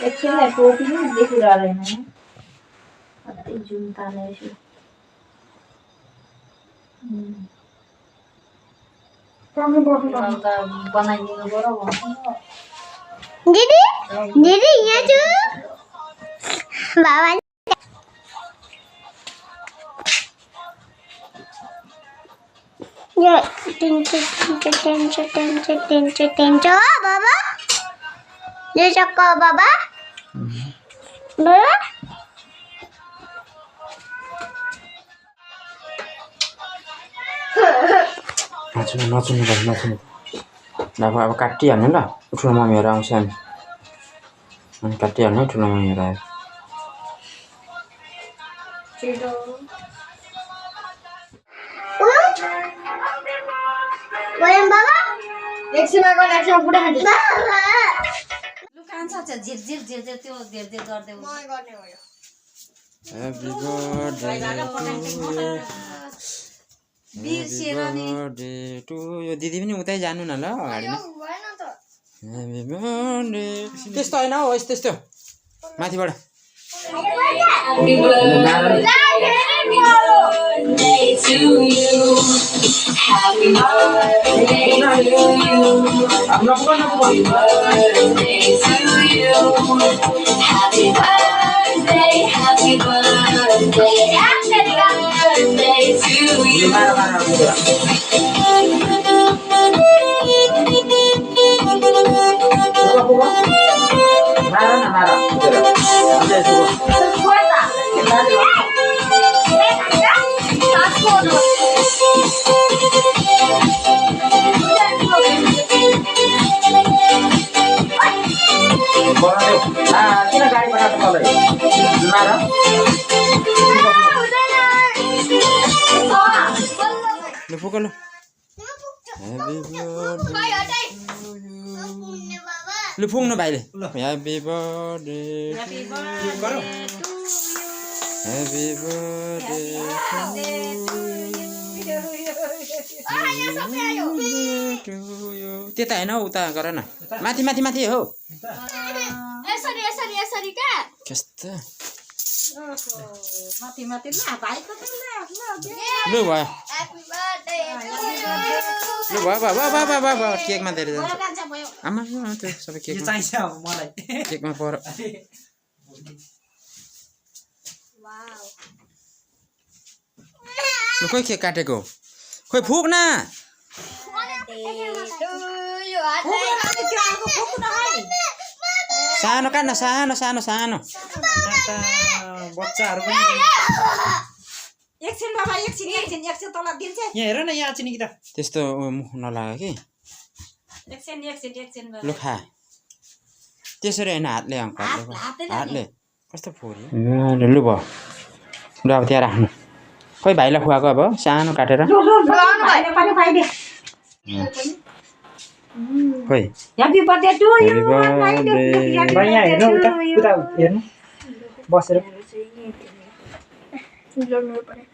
एकछिनलाई टोपी पनि देखिरहेन कति जुन्ताले यसो बनाइदिनु पर्यो दिदी दिदी यहाँ छु बाबा ये टेंशन बाबा ये चक्का बाबा बाबा नचुनु अब काटिहाल्नु ल ठुलो मम्मीहरू आउँछ अनि काटिहाल्नु ठुलो मम्मीहरू आयो बाबा एकछिनमा गएर एकछिनमा बुढा खान्छ लु कान्छ झिर झिर झिर झिर त्यो झिर झिर गर्दै म गर्ने हो यो Happy birthday to you. दिदी पनि उतै जानु न ल अगाडि नै Happy birthday त्यस्तो हैन हो त्यस्तो माथिबाट Happy birthday to you. Happy birthday to you. Happy birthday to you. Happy birthday, happy birthday, happy birthday to you. किन गाडी पठाएको तँलाई मार ल पुग ल ल पुग्नु भाइले ह्यापी बर्थडे ह्यापी बर्थडे त्यता हैन उता गर न माथि माथि माथि हो यसरी यसरी यसरी का कस्तो माथि माथि ल भाइ त लु भयो ह्यापी बर्थडे लु भयो केकमा धेरै जान्छ कान्छ भयो आमा त्यो सबै केकमा चाहिन्छ मलाई केकमा पर लु खोइ केक काटेको खोइ फुक न सानो काट्न सानो सानो सानो बच्चाहरु पनि एकछिन बाबा एकछिन एकछिन एकछिन तल दिन्छ यहाँ हेर न यहाँ चाहिँ नि त त्यस्तो मुख नलाग कि एकछिन एकछिन एकछिन लु खा त्यसरी हैन हातले हातले कस्तो फोरी लु भयो लु अब त्यहाँ राख्नु खोइ भाइलाई खुवाएको अब सानो काटेर खोइ ह्यापी बर्थडे टु यु यहाँ हेर्नु उता हेर्नु बसेर जोड्नु पर्यो